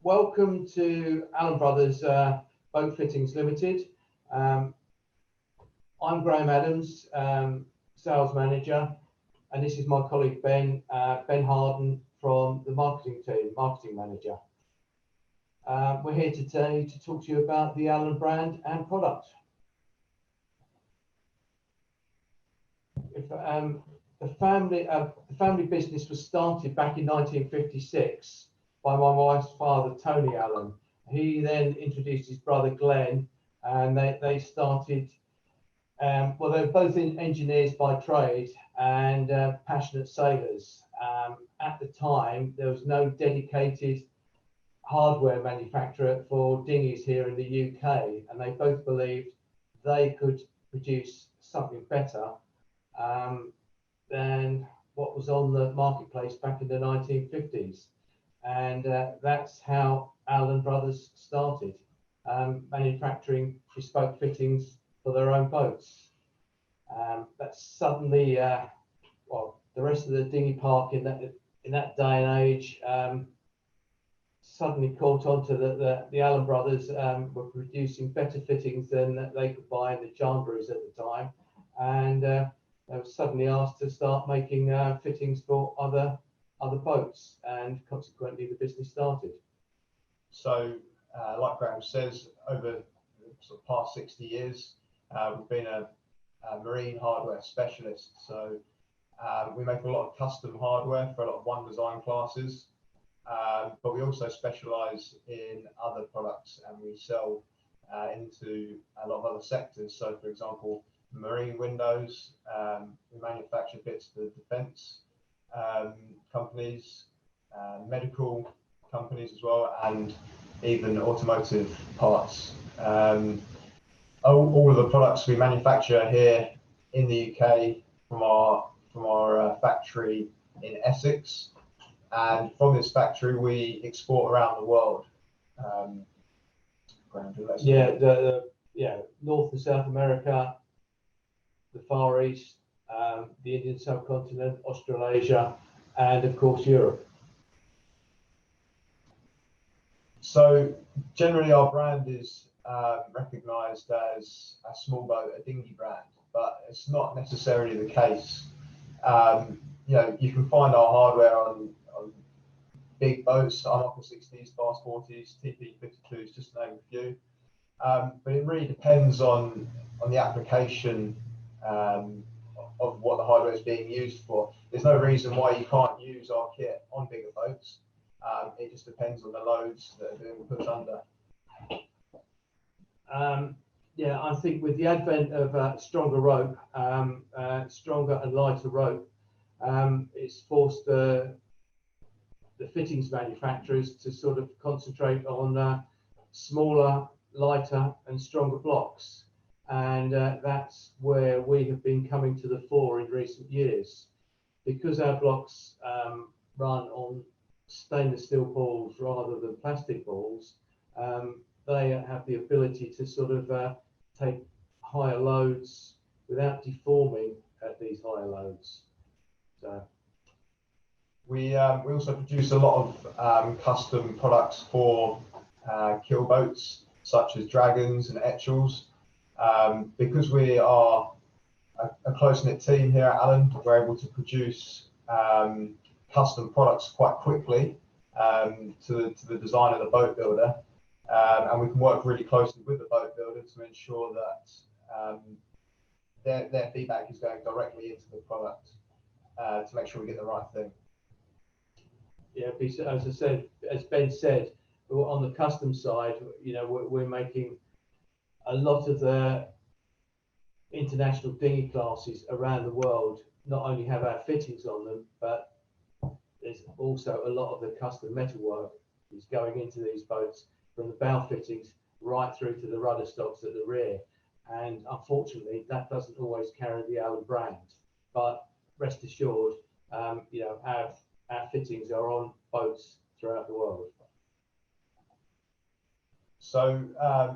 Welcome to Allen Brothers Boat Fittings Limited. I'm Graham Adams, Sales Manager, and this is my colleague Ben Harden from the marketing team, Marketing Manager. We're here today to talk to you about the Allen brand and product. The family business was started back in 1956 by my wife's father, Tony Allen. He then introduced his brother Glenn, and they started, well, they're both engineers by trade and passionate sailors. At the time, there was no dedicated hardware manufacturer for dinghies here in the UK, and they both believed they could produce something better than what was on the marketplace back in the 1950s. And that's how Allen Brothers started, manufacturing bespoke fittings for their own boats. That's suddenly, well, the rest of the dinghy park in that day and age suddenly caught on to the Allen Brothers were producing better fittings than they could buy in the Charnberries at the time, and they were suddenly asked to start making fittings for other boats, and consequently the business started. So, like Graham says, over the sort of past 60 years, we've been a marine hardware specialist. So we make a lot of custom hardware for a lot of one design classes, but we also specialise in other products, and we sell into a lot of other sectors. So, for example, marine windows, we manufacture bits for defence companies, medical companies as well, and even automotive parts. All of the products we manufacture here in the UK from our factory in Essex, and from this factory we export around the world. North and South America, the Far East, the Indian subcontinent, Australasia, and of course Europe. So generally our brand is recognised as a small boat, a dinghy brand, but it's not necessarily the case. You can find our hardware on big boats, Uncle 60s, Fast 40s, TP 52s, just to name a few. But it really depends on the application of what the hardware is being used for. There's no reason why you can't use our kit on bigger boats. It just depends on the loads that are being put under. I think with the advent of stronger rope, stronger and lighter rope, it's forced the fittings manufacturers to sort of concentrate on smaller, lighter and stronger blocks. And that's where we have been coming to the fore in recent years. Because our blocks run on stainless steel balls rather than plastic balls, they have the ability to sort of take higher loads without deforming at these higher loads. So we also produce a lot of custom products for keel boats, such as dragons and etchels. Because we are a close-knit team here at Allen, we're able to produce custom products quite quickly to the design of the boat builder, and we can work really closely with the boat builder to ensure that their feedback is going directly into the product to make sure we get the right thing. Yeah, as I said, as Ben said, on the custom side, we're making a lot of the international dinghy classes around the world not only have our fittings on them, but there's also a lot of the custom metalwork is going into these boats, from the bow fittings right through to the rudder stocks at the rear. And unfortunately, that doesn't always carry the Allen brand. But rest assured, our fittings are on boats throughout the world. So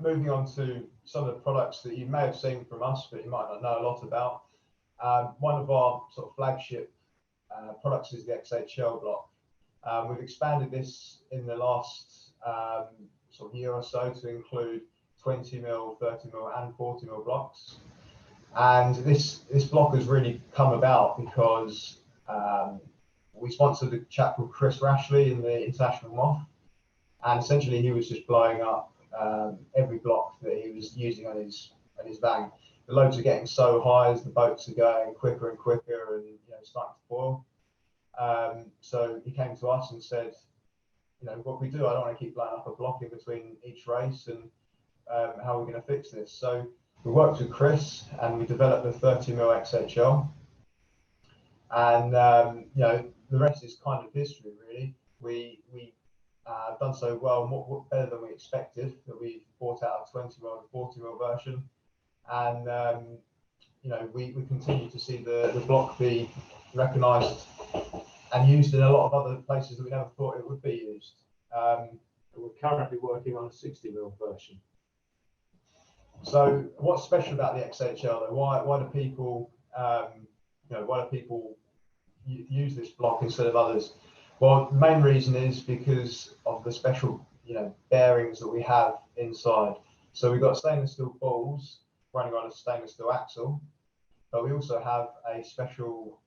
moving on to some of the products that you may have seen from us, but you might not know a lot about. One of our sort of flagship products is the X8 shell block. We've expanded this in the last sort of year or so to include 20 mil, 30 mil, and 40 mil blocks. And this block has really come about because we sponsored a chap called Chris Rashley in the International Moth, and essentially he was just blowing up every block that he was using on his van. The loads are getting so high as the boats are going quicker and quicker, and starting to boil. So he came to us and said, what we do, I don't want to keep blowing up a block in between each race, and how are we going to fix this? So we worked with Chris and we developed the 30 mil XHL, and the rest is kind of history, really. We done so well, more better than we expected, that we bought out a 20 mil and 40 mil version, and we continue to see the block be recognised and used in a lot of other places that we never thought it would be used. We're currently working on a 60 mil version. So what's special about the XHL though? Why do people use this block instead of others? Well, the main reason is because of the special bearings that we have inside. So we've got stainless steel balls running on a stainless steel axle, but we also have a special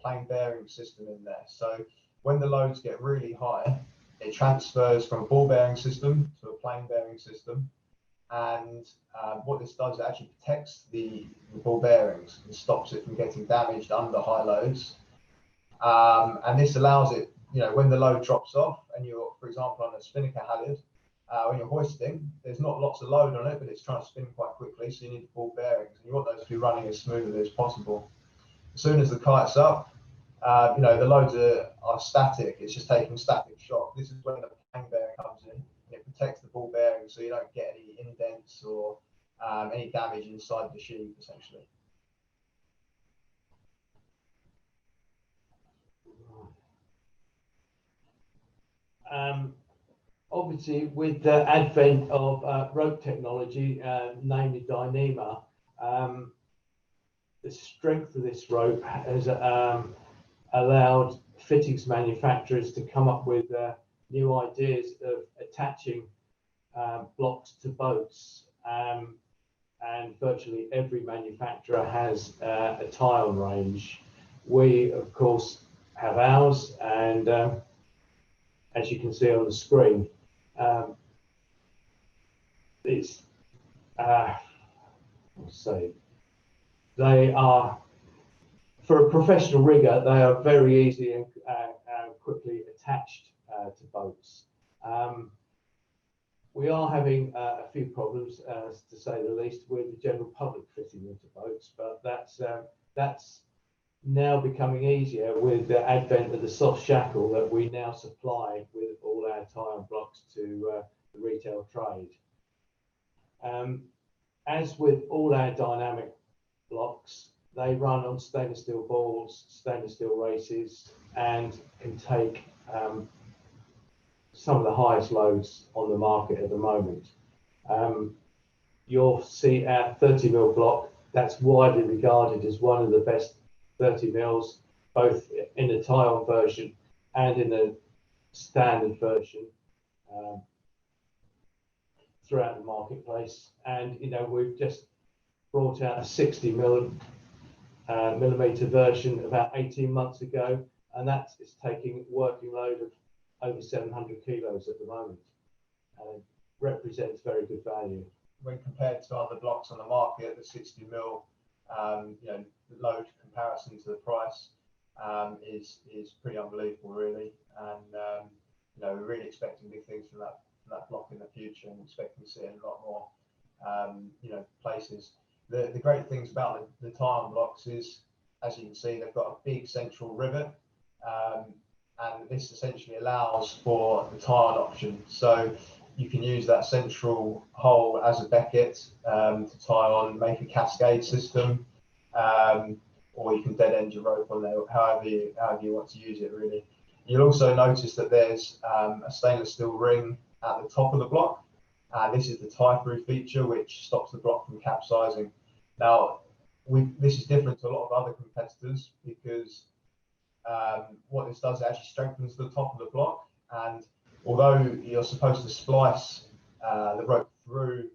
plain bearing system in there. So when the loads get really high, it transfers from a ball bearing system to a plain bearing system. And what this does, it actually protects the ball bearings and stops it from getting damaged under high loads. And this allows it, when the load drops off and you're, for example, on a spinnaker halyard, when you're hoisting, there's not lots of load on it, but it's trying to spin quite quickly, so you need the ball bearings, and you want those to be running as smoothly as possible. As soon as the kite's up, the loads are static, it's just taking static shock. This is when the plain bearing comes in, and it protects the ball bearing so you don't get any indents or any damage inside the sheave, essentially. Obviously, with the advent of rope technology, namely Dyneema, the strength of this rope has allowed fittings manufacturers to come up with new ideas of attaching blocks to boats. And virtually every manufacturer has a tie-on range. We, of course, have ours, and as you can see on the screen, it's they are, for a professional rigger, they are very easy and quickly attached to boats. We are having a few problems, to say the least, with the general public fitting into boats, but that's now becoming easier with the advent of the soft shackle that we now supply with all our tie-on blocks to the retail trade. As with all our dynamic blocks, they run on stainless steel balls, stainless steel races, and can take some of the highest loads on the market at the moment. You'll see our 30 mil block, that's widely regarded as one of the best 30 mils, both in the tie-on version and in the standard version throughout the marketplace. And we've just brought out a 60 millimeter version about 18 months ago, and that is taking a working load of over 700 kilos at the moment, and represents very good value. When compared to other blocks on the market, the 60 mil load comparison to the price is pretty unbelievable, really. And we're really expecting big things from that block in the future, and expecting to see it in a lot more places. The great things about the tie-on blocks is, as you can see, they've got a big central rivet, and this essentially allows for the tie-on option. So you can use that central hole as a becket to tie on, make a cascade system, or you can dead end your rope on there, however you want to use it, really. You'll also notice that there's a stainless steel ring at the top of the block. This is the tie-through feature, which stops the block from capsizing. Now, this is different to a lot of other competitors, because what this does, it actually strengthens the top of the block, and although you're supposed to splice the rope through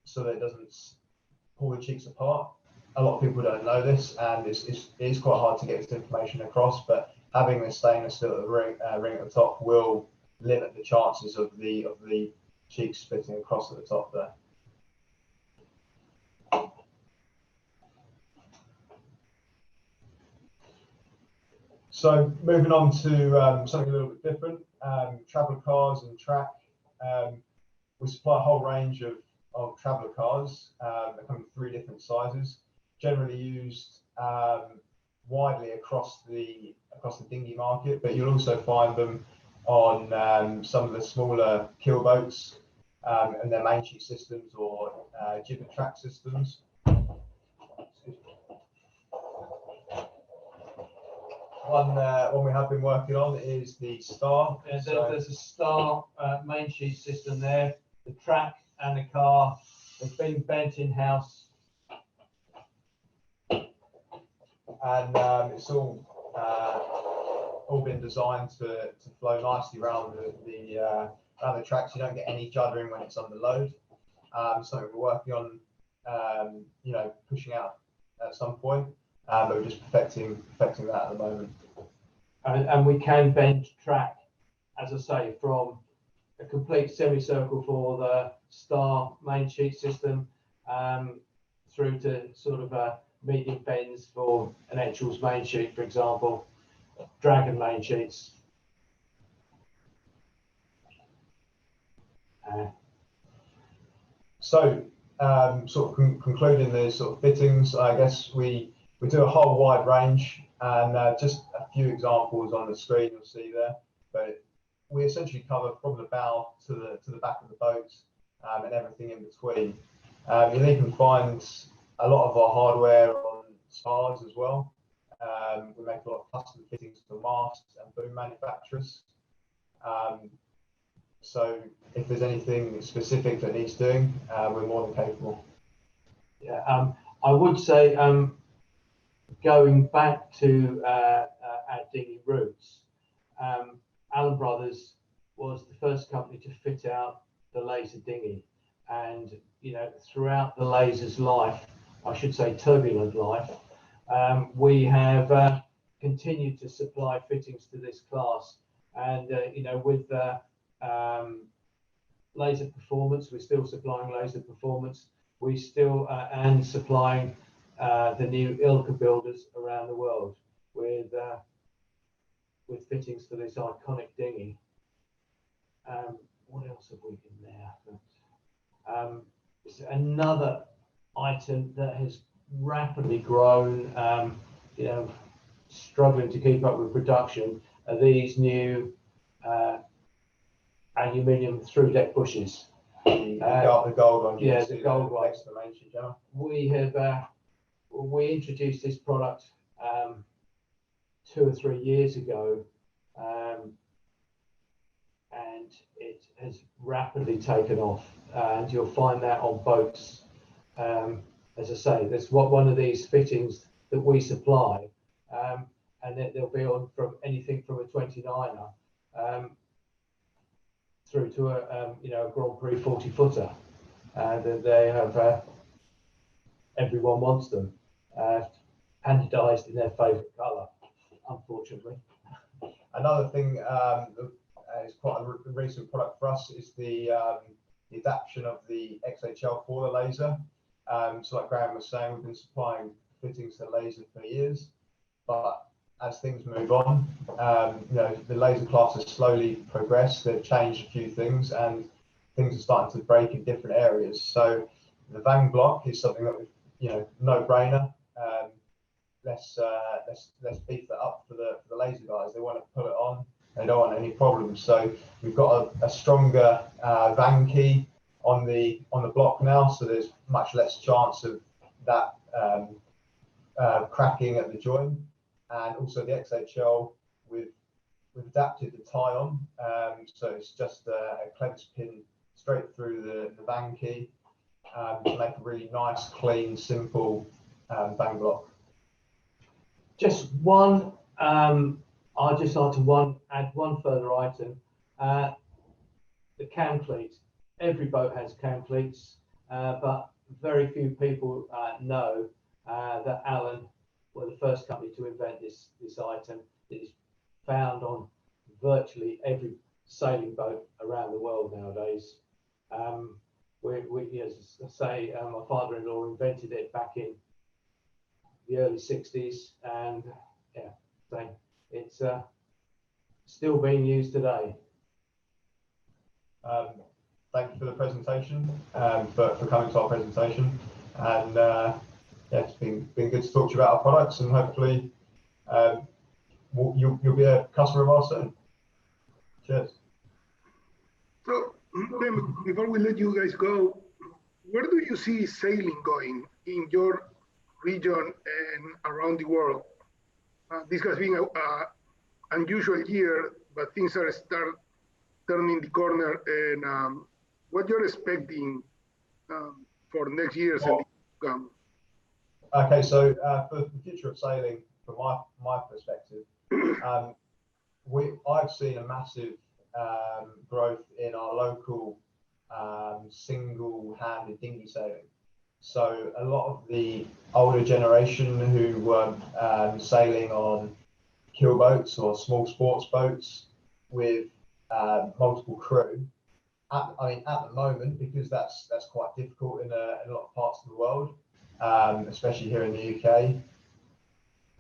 so that it doesn't pull the cheeks apart, a lot of people don't know this, and it is quite hard to get this information across. But having this stainless steel at the ring at the top will limit the chances of the cheeks splitting across at the top there. So moving on to something a little bit different, traveller cars and track. We supply a whole range of traveller cars. They come in 3 different sizes, generally used widely across the dinghy market, but you'll also find them on some of the smaller keel boats and their main sheet systems or gibbet track systems. One we have been working on is the Star. Yeah, there's a Star main sheet system there. The track and the car have been bent in-house. And it's all been designed to flow nicely around the tracks. You don't get any juddering when it's under load. Something we're working on, pushing out at some point. But we're just perfecting that at the moment. And we can bend track, as I say, from a complete semicircle for the Star main sheet system through to sort of medium bends for an Etchells main sheet, for example, Dragon main sheets. So, sort of concluding the sort of fittings, I guess we do a whole wide range, and just a few examples on the screen you'll see there. But we essentially cover from the bow to the back of the boat and everything in between. You'll even find a lot of our hardware on spars as well. We make a lot of custom fittings for masts and boom manufacturers. So if there's anything specific that needs doing, we're more than capable. Yeah, I would say going back to our dinghy roots, Allen Brothers was the first company to fit out the laser dinghy, and throughout the laser's life, I should say turbulent life, we have continued to supply fittings to this class, and with laser performance, we're still supplying laser performance. We still and supplying the new Ilka builders around the world with fittings for this iconic dinghy. What else have we in there? It's another item that has rapidly grown. Struggling to keep up with production are these new aluminium through deck bushes. The gold one. Yeah, the gold one. Next to the main sheet, yeah. We introduced this product 2 or 3 years ago, and it has rapidly taken off. And you'll find that on boats. As I say, there's one of these fittings that we supply, and they'll be on from anything from a 29er through to a Grand Prix 40-footer. And they have everyone wants them, anodized in their favourite colour, unfortunately. Another thing that is quite a recent product for us is the adaptation of the XHL for the laser. So like Graham was saying, we've been supplying fittings to laser for years, but as things move on, the laser class has slowly progressed. They've changed a few things, and things are starting to break in different areas. So the Vang block is something that no brainer. Let's beef that up for the laser guys. They want to put it on. They don't want any problems. So we've got a stronger Vang key on the block now. So there's much less chance of that cracking at the join. And also the XHL, we've adapted the tie on. So it's just a clevis pin straight through the Vang key to make a really nice, clean, simple Vang block. Just one, I'd just like to add one further item. the cam cleat. Every boat has cam cleats, but very few people know that Allen were the first company to invent this item. It is found on virtually every sailing boat around the world nowadays. As I say, my father-in-law invented it back in the early 60s, and yeah, so it's still being used today. Thank you for the presentation, for coming to our presentation, and yeah, it's been good to talk to you about our products, and hopefully you'll be a customer of ours soon. Cheers. So before we let you guys go, where do you see sailing going in your region and around the world? This has been an unusual year, but things are turning the corner. And what you're expecting for next years and to come? Okay, so for the future of sailing, from my perspective, I've seen a massive growth in our local single-handed dinghy sailing. So a lot of the older generation who were sailing on keel boats or small sports boats with multiple crew. At the moment, because that's quite difficult in a lot of parts of the world, especially here in the UK,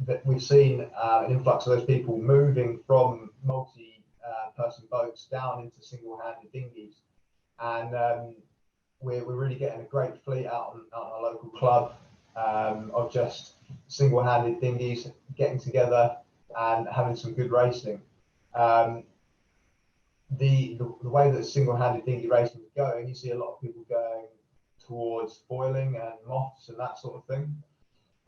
that we've seen an influx of those people moving from multi-person boats down into single-handed dinghies, and we're really getting a great fleet out on our local club of just single-handed dinghies getting together and having some good racing. The way that single-handed dinghy racing is going, you see a lot of people going towards foiling and moths and that sort of thing.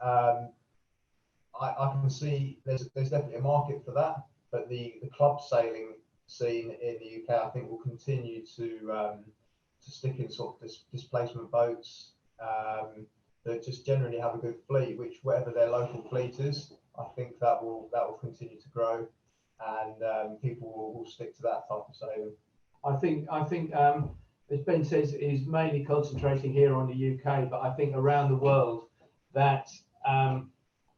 I can see there's definitely a market for that, but the club sailing scene in the UK, I think, will continue to stick in sort of displacement boats that just generally have a good fleet, which whatever their local fleet is, I think that will continue to grow, and people will stick to that type of sailing. I think as Ben says, is mainly concentrating here on the UK, but I think around the world that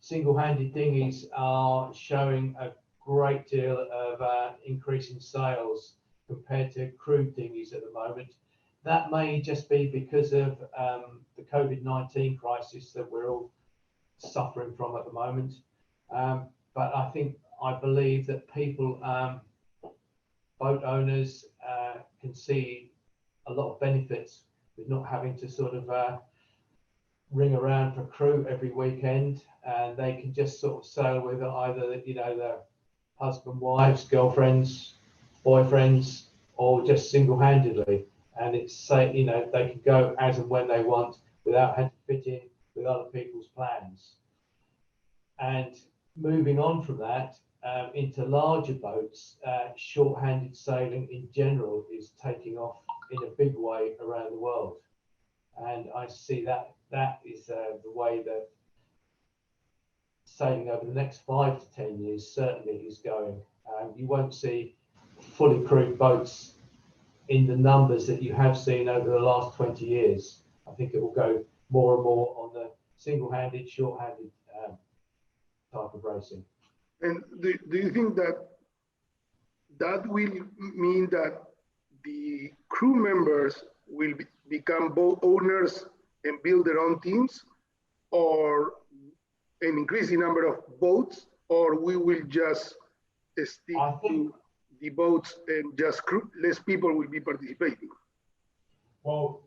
single-handed dinghies are showing a great deal of increase in sales compared to crewed dinghies at the moment. That may just be because of the COVID-19 crisis that we're all suffering from at the moment. But I believe that people, boat owners, can see a lot of benefits with not having to sort of ring around for crew every weekend, and they can just sort of sail with either their husband, wives, girlfriends, boyfriends, or just single-handedly. And it's they can go as and when they want without having to fit in with other people's plans. And moving on from that into larger boats, short-handed sailing in general is taking off in a big way around the world. And I see that is the way that sailing over the next 5 to 10 years certainly is going. You won't see fully crewed boats in the numbers that you have seen over the last 20 years. I think it will go more and more on the single-handed, short-handed type of racing. And do you think that will mean that the crew members will become boat owners and build their own teams, or an increasing number of boats, or we will just stick to the boats and just less people will be participating? Well,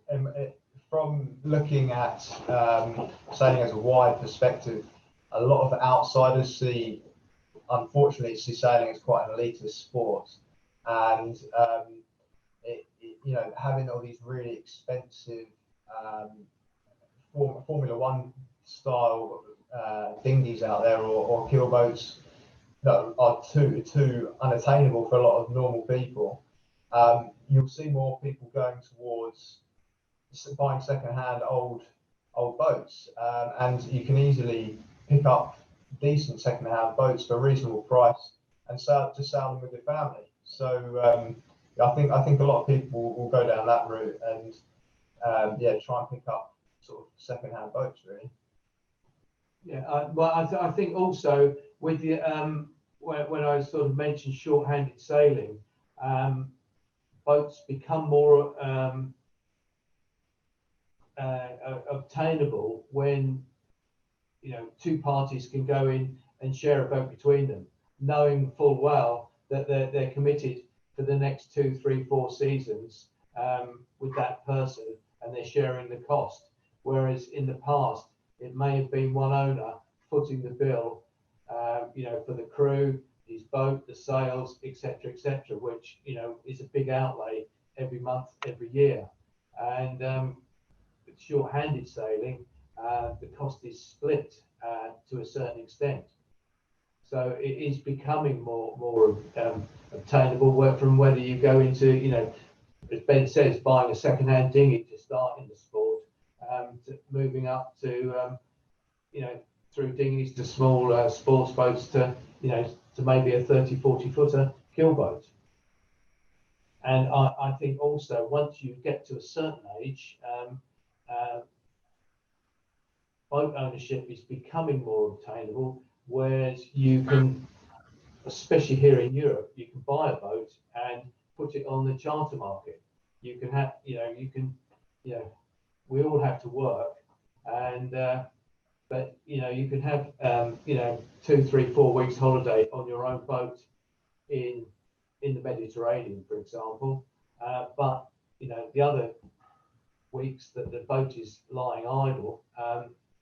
from looking at sailing as a wide perspective, a lot of outsiders unfortunately see sailing as quite an elitist sport, and having all these really expensive Formula One style dinghies out there or keel boats that are too unattainable for a lot of normal people. You'll see more people going towards buying second-hand old boats, and you can easily pick up decent second-hand boats for a reasonable price and sail them with your family. So I think a lot of people will go down that route and yeah, try and pick up sort of second-hand boats really. Yeah, well, I think also with the when I sort of mentioned short-handed sailing, boats become more obtainable when, you know, two parties can go in and share a boat between them, knowing full well that they're committed for the next 2, 3, 4 seasons with that person, and they're sharing the cost. Whereas in the past, it may have been one owner footing the bill, you know, for the crew, his boat, the sails, etc., which, you know, is a big outlay every month, every year. And with short-handed sailing, the cost is split to a certain extent. So it is becoming more obtainable from whether you go into, you know, as Ben says, buying a second-hand dinghy to start in the sport, to moving up to, you know, through dinghies to small sports boats to, you know, to maybe a 30, 40 footer keel boat. And I think also once you get to a certain age, boat ownership is becoming more obtainable, whereas you can, especially here in Europe, you can buy a boat and put it on the charter market. You can have, you know, we all have to work, and but you know, you can have you know, 2, 3, 4 weeks holiday on your own boat in the Mediterranean, for example. But you know, the other weeks that the boat is lying idle,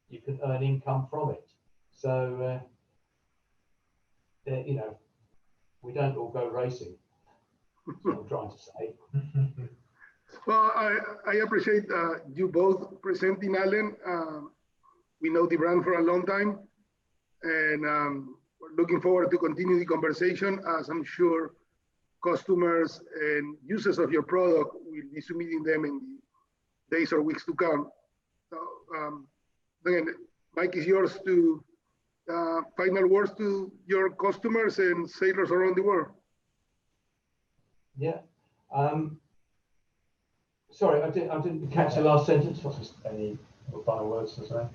you can earn income from it. So you know, we don't all go racing. That's what I'm trying to say. Well, I appreciate you both presenting, Alan. We know the brand for a long time, and we're looking forward to continue the conversation, as I'm sure customers and users of your product will be submitting them in the days or weeks to come. So again, Mike is yours to final words to your customers and sailors around the world. Yeah. Sorry, I didn't catch the last sentence. Any final words to say?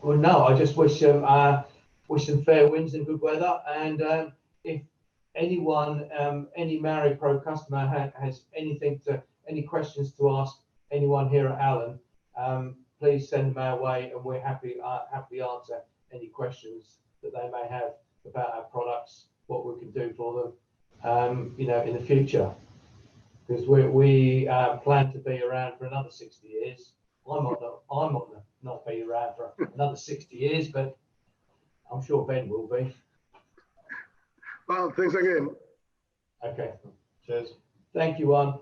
Well, no, I just wish them fair winds and good weather. And if anyone, any MAURIPRO customer has any questions to ask anyone here at Allen, please send them our way, and we're happy answer any questions that they may have about our products, what we can do for them, you know, in the future. Because we plan to be around for another 60 years. I might not be around for another 60 years, but I'm sure Ben will be. Well, thanks again. Okay. Cheers. Thank you, Juan.